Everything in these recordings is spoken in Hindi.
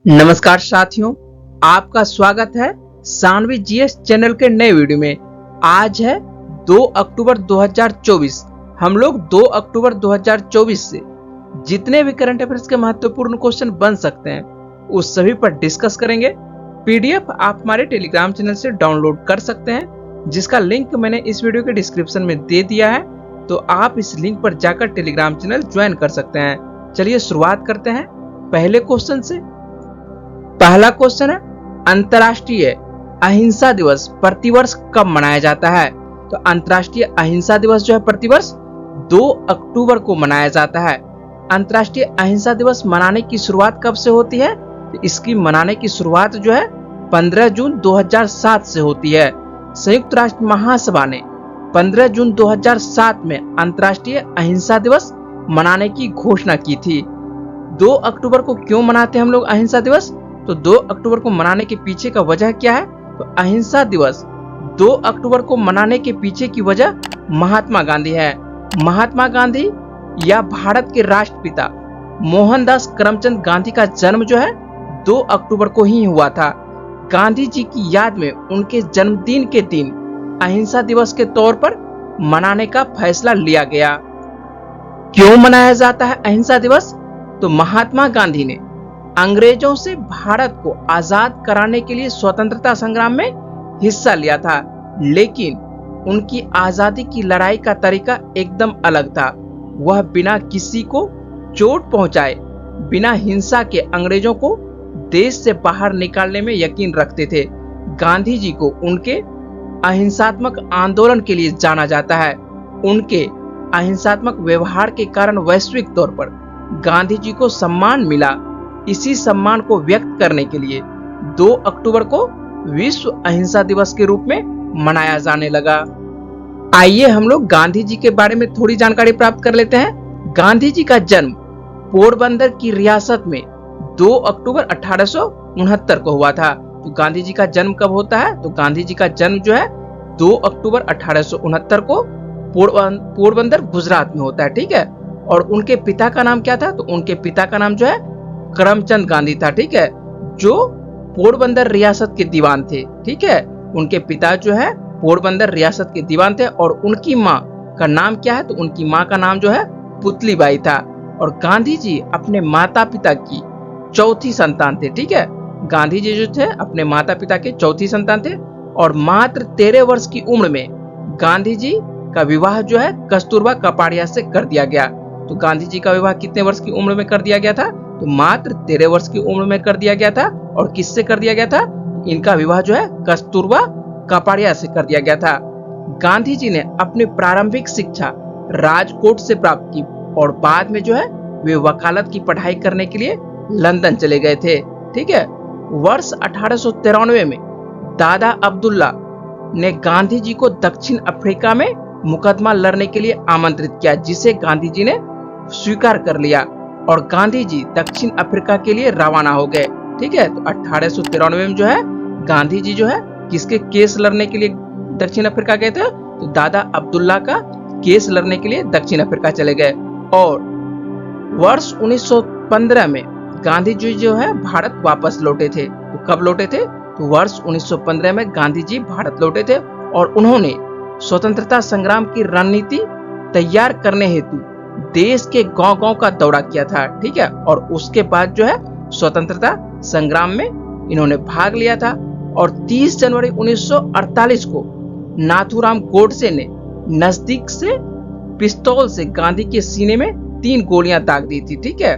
नमस्कार साथियों, आपका स्वागत है सानवी जीएस चैनल के नए वीडियो में। आज है 2 अक्टूबर 2024। हम लोग 2 अक्टूबर 2024 से जितने भी करंट अफेयर्स के महत्वपूर्ण क्वेश्चन बन सकते हैं उस सभी पर डिस्कस करेंगे। पीडीएफ आप हमारे टेलीग्राम चैनल से डाउनलोड कर सकते हैं, जिसका लिंक मैंने इस वीडियो के डिस्क्रिप्शन में दे दिया है, तो आप इस लिंक पर जाकर टेलीग्राम चैनल ज्वाइन कर सकते हैं। चलिए शुरुआत करते हैं पहले क्वेश्चन से। पहला क्वेश्चन है, अंतर्राष्ट्रीय अहिंसा दिवस प्रतिवर्ष कब मनाया जाता है? तो अंतर्राष्ट्रीय अहिंसा दिवस जो है प्रतिवर्ष 2 अक्टूबर को मनाया जाता है। अंतर्राष्ट्रीय अहिंसा दिवस मनाने की शुरुआत कब से होती है? तो इसकी मनाने की शुरुआत जो है 15 जून 2007 से होती है। संयुक्त राष्ट्र महासभा ने 15 जून 2007 में अंतर्राष्ट्रीय अहिंसा दिवस मनाने की घोषणा की थी। 2 अक्टूबर को क्यों मनाते हैं हम लोग अहिंसा दिवस? तो 2 अक्टूबर को मनाने के पीछे का वजह क्या है? तो अहिंसा दिवस 2 अक्टूबर को मनाने के पीछे की वजह महात्मा गांधी है। महात्मा गांधी या भारत के राष्ट्रपिता मोहनदास करमचंद गांधी का जन्म जो है 2 अक्टूबर को ही हुआ था। गांधी जी की याद में उनके जन्मदिन के दिन अहिंसा दिवस के तौर पर मनाने का फैसला लिया गया। क्यों मनाया जाता है अहिंसा दिवस? तो महात्मा गांधी ने अंग्रेजों से भारत को आजाद कराने के लिए स्वतंत्रता संग्राम में हिस्सा लिया था, लेकिन उनकी आजादी की लड़ाई का तरीका एकदम अलग था। वह बिना किसी को चोट पहुंचाए, बिना हिंसा के अंग्रेजों को देश से बाहर निकालने में यकीन रखते थे। गांधी जी को उनके अहिंसात्मक आंदोलन के लिए जाना जाता है। उनके अहिंसात्मक व्यवहार के कारण वैश्विक तौर पर गांधी जी को सम्मान मिला। इसी सम्मान को व्यक्त करने के लिए 2 अक्टूबर को विश्व अहिंसा दिवस के रूप में मनाया जाने लगा। आइए हम लोग गांधी जी के बारे में थोड़ी जानकारी प्राप्त कर लेते हैं। गांधी जी का जन्म पोरबंदर की रियासत में 2 अक्टूबर 1869 को हुआ था। तो गांधी जी का जन्म कब होता है? तो गांधी जी का जन्म जो है 2 अक्टूबर 1869 को पोरबंदर गुजरात में होता है। ठीक है। और उनके पिता का नाम क्या था? तो उनके पिता का नाम जो है करमचंद गांधी था। ठीक है। जो पोरबंदर रियासत के दीवान थे। ठीक है। उनके पिता जो है पोरबंदर रियासत के दीवान थे। और उनकी माँ का नाम क्या है? तो उनकी माँ का नाम जो है पुतलीबाई था। और गांधी जी अपने माता पिता की चौथी संतान थे। ठीक है। गांधी जी जो थे अपने माता पिता के चौथी संतान थे। और मात्र 13 वर्ष की उम्र में गांधी जी का विवाह जो है कस्तूरबा कपाड़िया से कर दिया गया। तो गांधी जी का विवाह कितने वर्ष की उम्र में कर दिया गया था? तो मात्र 13 वर्ष की उम्र में कर दिया गया था। और किससे कर दिया गया था? इनका विवाह जो है कस्तूरबा कपाड़िया से कर दिया गया था। गांधी जी ने अपनी प्रारंभिक शिक्षा राजकोट से प्राप्त की और बाद में जो है वे वकालत की पढ़ाई करने के लिए लंदन चले गए थे। ठीक है। वर्ष 1893 में दादा अब्दुल्ला ने गांधी जी को दक्षिण अफ्रीका में मुकदमा लड़ने के लिए आमंत्रित किया, जिसे गांधी जी ने स्वीकार कर लिया और गांधी जी दक्षिण अफ्रीका के लिए रवाना हो गए। ठीक है। तो 1893 में जो है गांधी जी जो है किसके केस लड़ने के लिए दक्षिण अफ्रीका गए थे? तो दादा अब्दुल्ला का केस लड़ने के लिए दक्षिण अफ्रीका चले गए। और वर्ष 1915 में गांधी जी जो है भारत वापस लौटे थे। तो कब लौटे थे? तो वर्ष 1915 में गांधी जी भारत लौटे थे और उन्होंने स्वतंत्रता संग्राम की रणनीति तैयार करने हेतु देश के गांव-गांव का दौरा किया था। ठीक है। और उसके बाद जो है स्वतंत्रता संग्राम में इन्होंने भाग लिया था। और 30 जनवरी 1948 को नाथूराम गोडसे ने नजदीक से पिस्तौल से गांधी के सीने में 3 गोलियां दाग दी थी। ठीक है।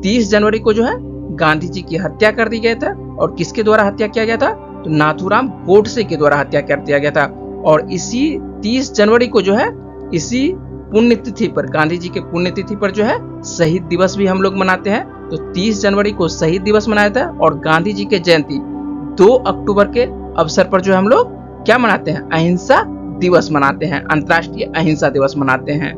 30 जनवरी को जो है गांधी जी की हत्या कर दी गई था। और किसके द्वारा हत्या किया गया था? तो नाथूराम गोडसे के द्वारा हत्या कर दिया गया था। और इसी 30 जनवरी को जो है इसी पुण्यतिथि पर, गांधी जी के पुण्यतिथि पर जो है शहीद दिवस भी हम लोग मनाते हैं। तो 30 जनवरी को शहीद दिवस मनाया था। और गांधी जी के जयंती 2 अक्टूबर के अवसर पर जो हम लोग क्या मनाते हैं? अहिंसा दिवस मनाते हैं, अंतर्राष्ट्रीय अहिंसा दिवस मनाते हैं।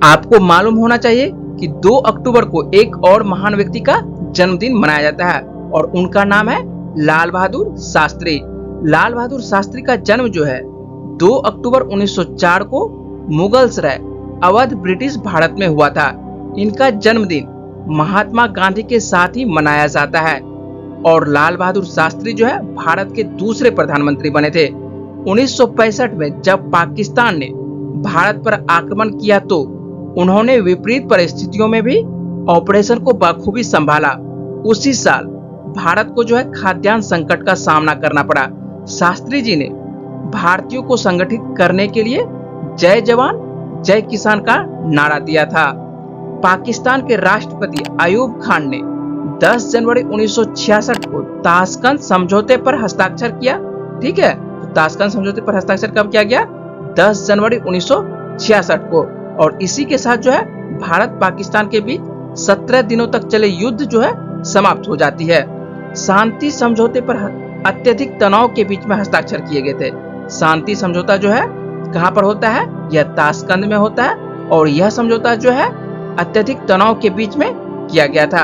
आपको मालूम होना चाहिए कि 2 अक्टूबर को एक और महान व्यक्ति का जन्मदिन मनाया जाता है और उनका नाम है लाल बहादुर शास्त्री। लाल बहादुर शास्त्री का जन्म जो है 2 अक्टूबर 1904 को मुगलसराय, अवध, ब्रिटिश भारत में हुआ था। इनका जन्मदिन महात्मा गांधी के साथ ही मनाया जाता है। और लाल बहादुर शास्त्री जो है भारत के दूसरे प्रधानमंत्री बने थे। 1965 में जब पाकिस्तान ने भारत पर आक्रमण किया तो उन्होंने विपरीत परिस्थितियों में भी ऑपरेशन को बखूबी संभाला। उसी साल भारत को जो है खाद्यान्न संकट का सामना करना पड़ा। शास्त्री जी ने भारतीयों को संगठित करने के लिए जय जवान जय किसान का नारा दिया था। पाकिस्तान के राष्ट्रपति अयूब खान ने 10 जनवरी 1966 को ताशकंद समझौते पर हस्ताक्षर किया। ठीक है, तो ताशकंद समझौते पर हस्ताक्षर कब किया गया? 10 जनवरी 1966 को। और इसी के साथ जो है भारत पाकिस्तान के बीच 17 दिनों तक चले युद्ध जो है समाप्त हो जाती है। शांति समझौते पर अत्यधिक तनाव के बीच में हस्ताक्षर किए गए थे। शांति समझौता जो है कहां पर होता है? यह ताशकंद में होता है। और यह समझौता जो है अत्यधिक तनाव के बीच में किया गया था।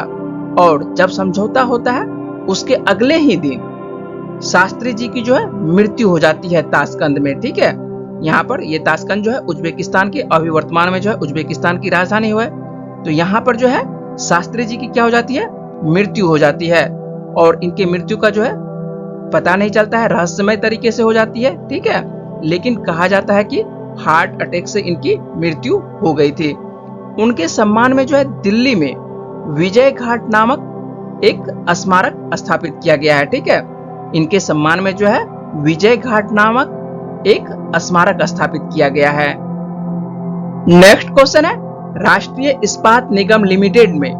और जब समझौता होता है उसके अगले ही दिन शास्त्री जी की जो है मृत्यु हो जाती है ताशकंद में। ठीक है, यहाँ पर ये ताशकंद जो है उज्बेकिस्तान के अभी वर्तमान में जो है उज्बेकिस्तान की राजधानी है। तो यहाँ पर जो है शास्त्री जी की क्या हो जाती है? मृत्यु हो जाती है। और इनके मृत्यु का जो है पता नहीं चलता है, रहस्यमय तरीके से हो जाती है। ठीक है, लेकिन कहा जाता है कि हार्ट अटैक से इनकी मृत्यु हो गई थी। उनके सम्मान में जो है दिल्ली में विजय घाट नामक एक स्मारक स्थापित किया गया है। ठीक है, इनके सम्मान में जो है विजय घाट नामक एक स्मारक स्थापित किया गया है। नेक्स्ट क्वेश्चन है, राष्ट्रीय इस्पात निगम लिमिटेड में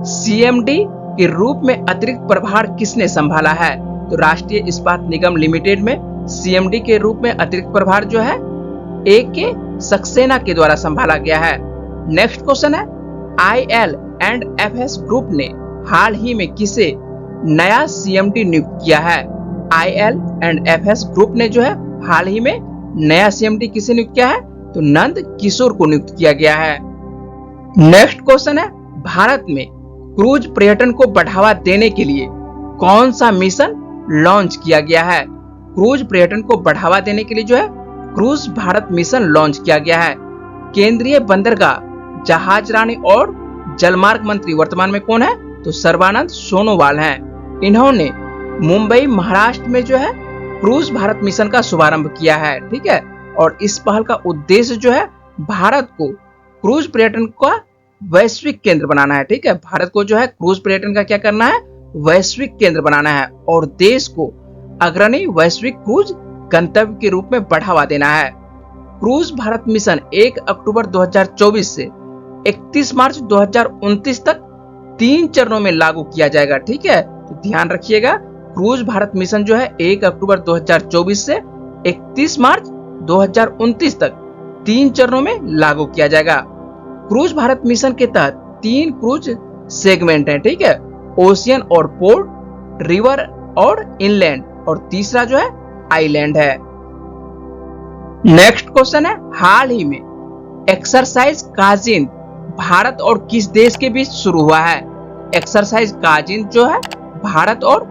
सीएमडी के रूप में अतिरिक्त प्रभार किसने संभाला है? तो राष्ट्रीय इस्पात निगम लिमिटेड में सीएमडी के रूप में अतिरिक्त प्रभार जो है AK सक्सेना के द्वारा संभाला गया है। नेक्स्ट क्वेश्चन है, IL&FS ग्रुप ने हाल ही में किसे नया सीएमडी नियुक्त किया है? IL&FS ग्रुप ने जो है हाल ही में नया सीएमडी किसे नियुक्त किया है? तो नंद किशोर को नियुक्त किया गया है। नेक्स्ट क्वेश्चन है, भारत में क्रूज पर्यटन को बढ़ावा देने के लिए कौन सा मिशन लॉन्च किया गया है? क्रूज पर्यटन को बढ़ावा देने के लिए जो है क्रूज भारत मिशन लॉन्च किया गया है। केंद्रीय बंदरगाह, जहाज रानी और जलमार्ग मंत्री वर्तमान में कौन है? तो सर्बानंद सोनोवाल हैं। इन्होंने मुंबई महाराष्ट्र में जो है क्रूज भारत मिशन का शुभारंभ किया है। ठीक है, और इस पहल का उद्देश्य जो है भारत को क्रूज पर्यटन का वैश्विक केंद्र बनाना है। ठीक है, भारत को जो है क्रूज पर्यटन का क्या करना है? वैश्विक केंद्र बनाना है और देश को अग्रणी वैश्विक क्रूज गंतव्य के रूप में बढ़ावा देना है। क्रूज भारत मिशन 1 अक्टूबर 2024 से 31 मार्च 2029 तक 3 चरणों में लागू किया जाएगा। ठीक है, तो ध्यान रखिएगा, क्रूज भारत मिशन जो है 1 अक्टूबर 2024 से 31 मार्च 2029 तक 3 चरणों में लागू किया जाएगा। क्रूज भारत मिशन के तहत 3 क्रूज सेगमेंट हैं। ठीक है, ओशियन और पोर्ट, रिवर और इनलैंड, और तीसरा जो है आइलैंड है। नेक्स्ट क्वेश्चन है, हाल ही में एक्सरसाइज काजिंद भारत और किस देश के बीच शुरू हुआ है? एक्सरसाइज काजिंद जो है भारत और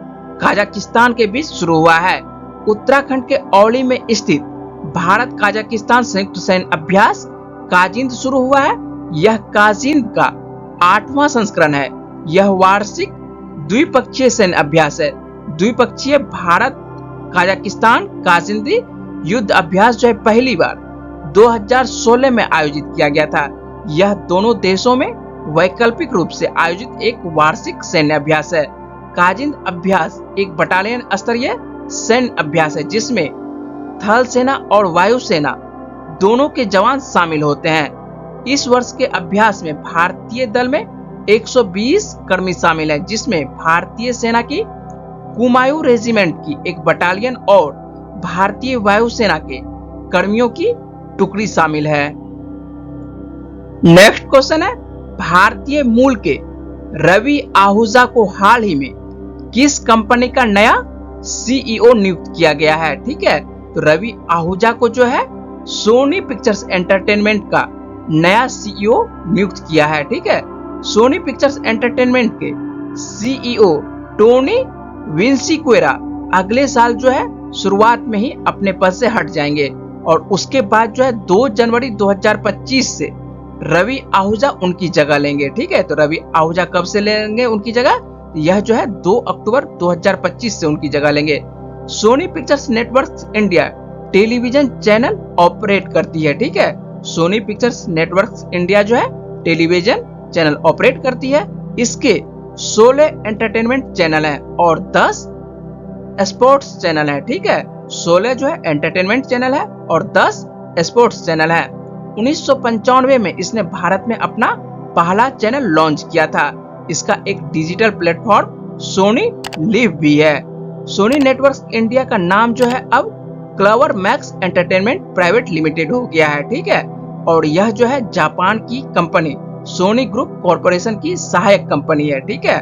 कजाकिस्तान के बीच शुरू हुआ है। उत्तराखंड के औली में स्थित भारत कजाकिस्तान संयुक्त सैन्य अभ्यास काजिंद शुरू हुआ है। यह काजिंद का 8वां संस्करण है। यह वार्षिक द्विपक्षीय सैन्य अभ्यास है। द्विपक्षीय भारत कजाकिस्तान काजिंदी युद्ध अभ्यास जो है पहली बार 2016 में आयोजित किया गया था। यह दोनों देशों में वैकल्पिक रूप से आयोजित एक वार्षिक सैन्य अभ्यास है। काजिंद अभ्यास एक बटालियन स्तरीय सैन्य अभ्यास है जिसमें थल सेना और वायु सेना दोनों के जवान शामिल होते हैं। इस वर्ष के अभ्यास में भारतीय दल में 120 कर्मी शामिल हैं, जिसमें भारतीय सेना की कुमायूं रेजिमेंट की एक बटालियन और भारतीय वायुसेना के कर्मियों की टुकड़ी शामिल है। नेक्स्ट क्वेश्चन है, भारतीय मूल के रवि आहूजा को हाल ही में किस कंपनी का नया सीईओ नियुक्त किया गया है? ठीक है, तो रवि आहूजा को जो है सोनी पिक्चर्स एंटरटेनमेंट का नया सीईओ नियुक्त किया है। ठीक है, सोनी पिक्चर्स एंटरटेनमेंट के सीईओ टोनी विंसीक्वेरा अगले साल जो है शुरुआत में ही अपने पद से हट जाएंगे और उसके बाद जो है 2 जनवरी 2025 से रवि आहूजा उनकी जगह लेंगे। ठीक है, तो रवि आहूजा कब से लेंगे उनकी जगह? यह जो है 2 अक्टूबर 2025 से उनकी जगह लेंगे। Sony Pictures Networks India television channel operate करती है। ठीक है, सोनी पिक्चर्स नेटवर्क्स इंडिया जो है टेलीविजन चैनल ऑपरेट करती है। इसके 16 एंटरटेनमेंट चैनल हैं और 10 स्पोर्ट्स चैनल है। ठीक है, 16 जो है एंटरटेनमेंट चैनल है और 10 स्पोर्ट्स चैनल है। 1995 में इसने भारत में अपना पहला चैनल लॉन्च किया था। इसका एक डिजिटल प्लेटफॉर्म सोनी लिव भी है। सोनी नेटवर्क्स इंडिया का नाम जो है अब क्लवर मैक्स एंटरटेनमेंट प्राइवेट लिमिटेड हो गया है। ठीक है, और यह जो है जापान की कंपनी सोनी ग्रुप कॉरपोरेशन की सहायक कंपनी है। ठीक है,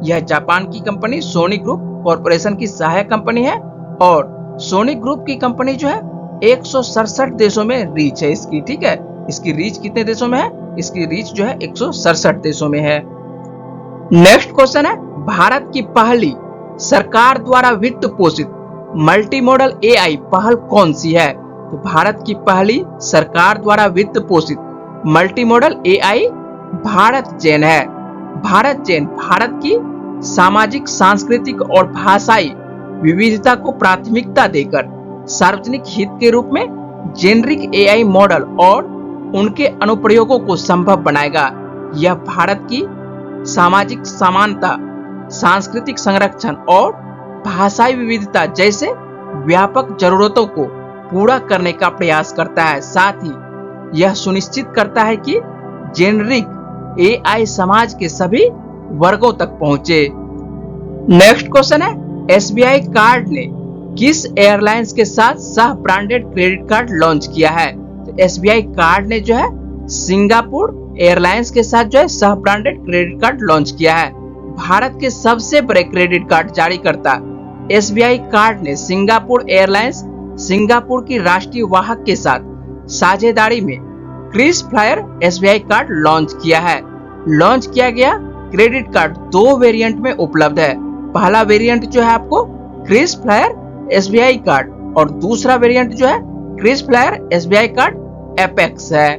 यह जापान की कंपनी सोनी ग्रुप कॉरपोरेशन की सहायक कंपनी है और सोनी ग्रुप की कंपनी जो है 167 देशों में रीच है इसकी। ठीक है, इसकी रीच कितने देशों में है? इसकी रीच जो है 167 देशों में है। नेक्स्ट क्वेश्चन है, भारत की पहली सरकार द्वारा वित्त पोषित मल्टी मॉडल एआई पहल कौन सी है? तो भारत की पहली सरकार द्वारा वित्त पोषित मल्टी मॉडल एआई भारत जेन है। भारत जेन भारत की सामाजिक, सांस्कृतिक और भाषाई विविधता को प्राथमिकता देकर सार्वजनिक हित के रूप में जेनरिक एआई मॉडल और उनके अनुप्रयोगों को संभव बनाएगा। यह भारत की सामाजिक समानता, सांस्कृतिक संरक्षण और भाषाई विविधता जैसे व्यापक जरूरतों को पूरा करने का प्रयास करता है। साथ ही यह सुनिश्चित करता है कि जेनरिक एआई समाज के सभी वर्गों तक पहुंचे। नेक्स्ट क्वेश्चन है, एसबीआई कार्ड ने किस एयरलाइंस के साथ सह ब्रांडेड क्रेडिट कार्ड लॉन्च किया है? तो एसबीआई कार्ड ने जो है सिंगापुर एयरलाइंस के साथ जो है सह ब्रांडेड क्रेडिट कार्ड लॉन्च किया है। भारत के सबसे बड़े क्रेडिट कार्ड जारीकर्ता एसबीआई कार्ड ने सिंगापुर एयरलाइंस, सिंगापुर की राष्ट्रीय वाहक के साथ साझेदारी में Kris Flyer SBI card launch किया है। लॉन्च किया गया क्रेडिट कार्ड 2 वेरिएंट में उपलब्ध है। पहला वेरिएंट जो है आपको क्रिस फ्लायर एसबीआई कार्ड और दूसरा वेरिएंट जो है Kris Flyer SBI card Apex है।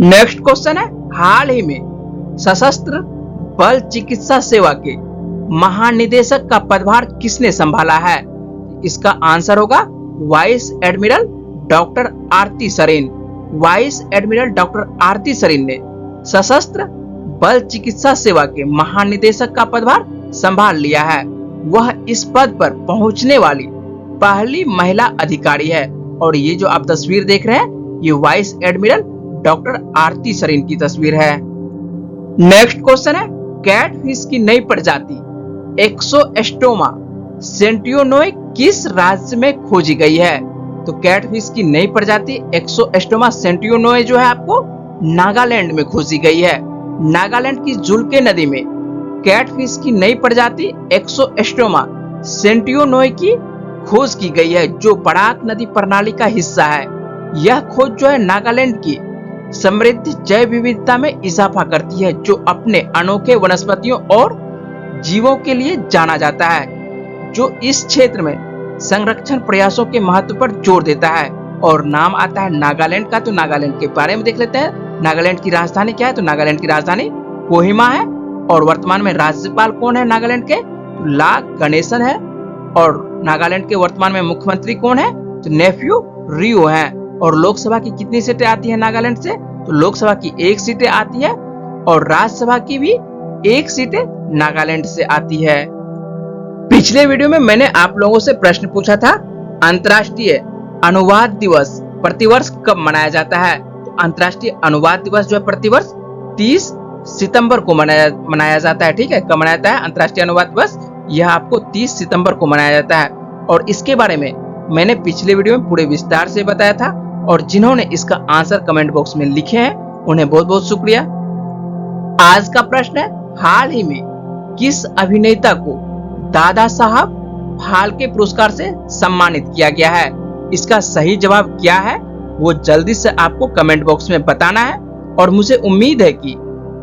नेक्स्ट क्वेश्चन है, हाल ही में सशस्त्र बल चिकित्सा सेवा के महानिदेशक का पदभार किसने संभाला है? इसका आंसर होगा वाइस एडमिरल डॉक्टर आरती सरेन। वाइस एडमिरल डॉक्टर आरती सरेन ने सशस्त्र बल चिकित्सा सेवा के महानिदेशक का पदभार संभाल लिया है। वह इस पद पर पहुंचने वाली पहली महिला अधिकारी है और ये जो आप तस्वीर देख रहे हैं ये वाइस एडमिरल डॉक्टर आरती सरेन की तस्वीर है। नेक्स्ट क्वेश्चन है, कैटफिश की नई प्रजाति एक्सोएस्टोमा सेंटियोनोए किस राज्य में खोजी गई है? तो कैटफिश की नई प्रजाति एक्सोएस्टोमा सेंटियोनोए जो है आपको नागालैंड में खोजी गई है। नागालैंड की जुल्के नदी में कैटफिश की नई प्रजाति एक्सोएस्टोमा सेंटियोनोए की खोज की गई है जो बराक नदी प्रणाली का हिस्सा है। यह खोज जो है नागालैंड की समृद्ध जैव विविधता में इजाफा करती है जो अपने अनोखे वनस्पतियों और जीवों के लिए जाना जाता है, जो इस क्षेत्र में संरक्षण प्रयासों के महत्व पर जोर देता है। और नाम आता है नागालैंड का, तो नागालैंड के बारे में देख लेते हैं। नागालैंड की राजधानी क्या है? तो नागालैंड की राजधानी कोहिमा है। और वर्तमान में राज्यपाल कौन है नागालैंड के? तो ला गणेशन है। और नागालैंड के वर्तमान में मुख्यमंत्री कौन है? तो नेफ्यू रियो है। और लोकसभा की कितनी सीटें आती है नागालैंड से? तो लोकसभा की 1 सीटें आती है और राज्यसभा की भी 1 सीटें नागालैंड से आती है। पिछले वीडियो में मैंने आप लोगों से प्रश्न पूछा था, अंतर्राष्ट्रीय अनुवाद दिवस प्रतिवर्ष कब मनाया जाता है? तो अंतर्राष्ट्रीय अनुवाद दिवस जो है प्रतिवर्ष 30 सितंबर को मनाया जाता है। ठीक है, कब मनाया जाता है अंतर्राष्ट्रीय अनुवाद दिवस? यह आपको 30 सितंबर को मनाया जाता है। और इसके बारे में मैंने पिछले वीडियो में पूरे विस्तार से बताया था और जिन्होंने इसका आंसर कमेंट बॉक्स में लिखे हैं उन्हें बहुत बहुत शुक्रिया। आज का प्रश्न है, हाल ही में किस अभिनेता को दादा साहब फाल्के पुरस्कार से सम्मानित किया गया है? इसका सही जवाब क्या है वो जल्दी से आपको कमेंट बॉक्स में बताना है। और मुझे उम्मीद है कि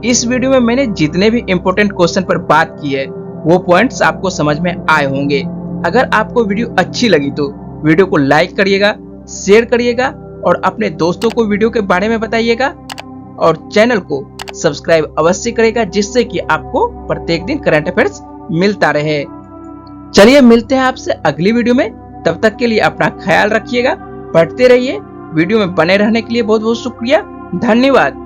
इस वीडियो में मैंने जितने भी इंपॉर्टेंट क्वेश्चन पर बात की है वो पॉइंट्स आपको समझ में आए होंगे। अगर आपको वीडियो अच्छी लगी तो वीडियो को लाइक करिएगा, शेयर करिएगा और अपने दोस्तों को वीडियो के बारे में बताइएगा। और चैनल को सब्सक्राइब अवश्य करेगा, जिससे कि आपको प्रत्येक दिन करंट अफेयर्स मिलता रहे। चलिए मिलते हैं आपसे अगली वीडियो में, तब तक के लिए अपना ख्याल रखिएगा, पढ़ते रहिए। वीडियो में बने रहने के लिए बहुत बहुत शुक्रिया, धन्यवाद।